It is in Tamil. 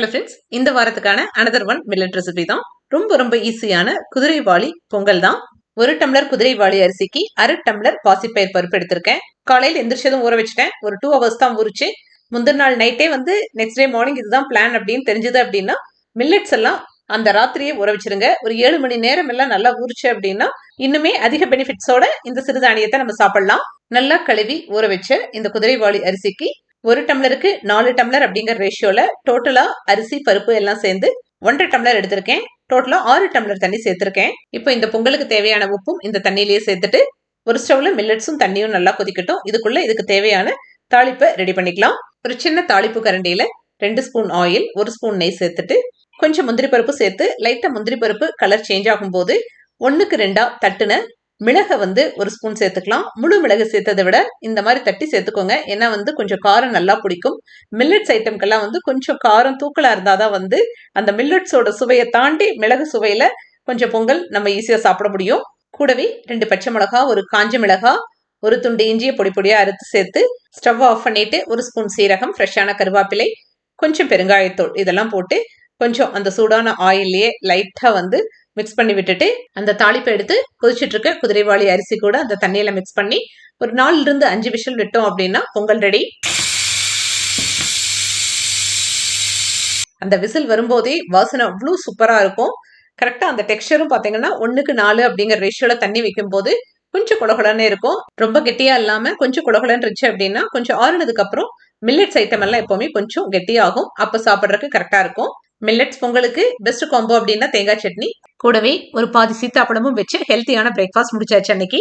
ஹலோ ஃப்ரெண்ட்ஸ், இந்த வாரத்துக்கான அனதர் ஒன் மில்லட் ரெசிபி தான். ரொம்ப ரொம்ப ஈஸியான குதிரைவாளி பொங்கல் தான். 1 டம்ளர் குதிரைவாளி அரிசிக்கு 1/2 டம்ளர் பாசிப்பயிர் பருப்பு எடுத்திருக்கேன். காலையில் எந்திரிச்சதும் ஊற வச்சுட்டேன். ஒரு 2 ஹவர்ஸ் தான் ஊறிச்சு. முந்தின நாள் நைட்டே நெக்ஸ்ட் டே மார்னிங் இதுதான் பிளான் அப்படின்னு தெரிஞ்சது அப்படின்னா மில்லட்ஸ் எல்லாம் அந்த ராத்திரியே ஊற வச்சிருங்க. ஒரு 7 மணி நேரம் எல்லாம் நல்லா ஊறிச்சு அப்படின்னா இன்னுமே அதிக பெனிஃபிட்ஸோட இந்த சிறுதானியத்தை நம்ம சாப்பிடலாம். நல்லா கழுவி ஊற வச்ச இந்த குதிரைவாளி அரிசிக்கு 1 டம்ளருக்கு 4 டம்ளர் அப்படிங்கிற ரேஷியோல டோட்டலா அரிசி பருப்பு எல்லாம் சேர்ந்து 1.5 டம்ளர் எடுத்திருக்கேன். டோட்டலா 6 டம்ளர் தண்ணி சேர்த்திருக்கேன். இப்போ இந்த பொங்கலுக்கு தேவையான உப்பும் இந்த தண்ணியிலேயே சேர்த்துட்டு ஒரு ஸ்டவ்ல மில்லட்ஸும் தண்ணியும் நல்லா கொதிக்கட்டும். இதுக்கு தேவையான தாளிப்பை ரெடி பண்ணிக்கலாம். ஒரு சின்ன தாளிப்பு கரண்டியில 2 ஸ்பூன் ஆயில், 1 ஸ்பூன் நெய் சேர்த்துட்டு கொஞ்சம் முந்திரி பருப்பு சேர்த்து லைட்டா முந்திரி பருப்பு கலர் சேஞ்ச் ஆகும் போது 1க்கு 2 தட்டுன மிளகை 1 ஸ்பூன் சேர்த்துக்கலாம். முழு மிளகு சேர்த்ததை விட இந்த மாதிரி தட்டி சேர்த்துக்கோங்க. ஏன்னா கொஞ்சம் காரம் நல்லா பிடிக்கும். மில்லட்ஸ் ஐட்டம்கெல்லாம் கொஞ்சம் காரம் தூக்கலா இருந்தாதான் அந்த மில்லட்ஸோட சுவையை தாண்டி மிளகு சுவையில கொஞ்சம் பொங்கல் நம்ம ஈஸியா சாப்பிட முடியும். கூடவே 2 பச்சை மிளகா, ஒரு காஞ்ச மிளகா, ஒரு துண்டு இஞ்சியை பொடி பொடியா அறுத்து சேர்த்து ஸ்டவ் ஆஃப் பண்ணிட்டு 1 ஸ்பூன் சீரகம், ஃப்ரெஷ்ஷான கருவேப்பிலை, கொஞ்சம் பெருங்காயத்தூள் இதெல்லாம் போட்டு கொஞ்சம் அந்த சூடான ஆயிலே லைட்டா மிக்ஸ் பண்ணி விட்டுட்டு அந்த தாளிப்பை எடுத்து கொதிச்சுட்டு இருக்க குதிரைவாளி அரிசி கூட அந்த தண்ணியில மிக்ஸ் பண்ணி ஒரு 4 to 5 விசில் விட்டோம் அப்படின்னா பொங்கல் ரெடி. அந்த விசில் வரும்போதே வாசனை அவ்வளோ சூப்பரா இருக்கும். கரெக்டா அந்த டெக்ஸ்டரும் பாத்தீங்கன்னா 1க்கு 4 அப்படிங்கிற ரேஷியோல தண்ணி வைக்கும் போது கொஞ்சம் குளகுலன்னு இருக்கும். ரொம்ப கெட்டியா இல்லாம கொஞ்சம் குளகுலன்னு இருந்துச்சு அப்படின்னா கொஞ்சம் ஆறுனதுக்கு அப்புறம் மில்லட்ஸ் ஐட்டம் எல்லாம் எப்பவுமே கொஞ்சம் கெட்டியாகும். அப்ப சாப்பிட்றதுக்கு கரெக்டா இருக்கும். மில்லட்ஸ் பொங்கலுக்கு பெஸ்ட் காம்போ அப்படின்னா தேங்காய் சட்னி, கூடவே ஒரு பாதி சீத்தாப்பழமும் வச்சு ஹெல்த்தியான பிரேக்ஃபாஸ்ட் முடிச்சாச்சு அன்னைக்கு.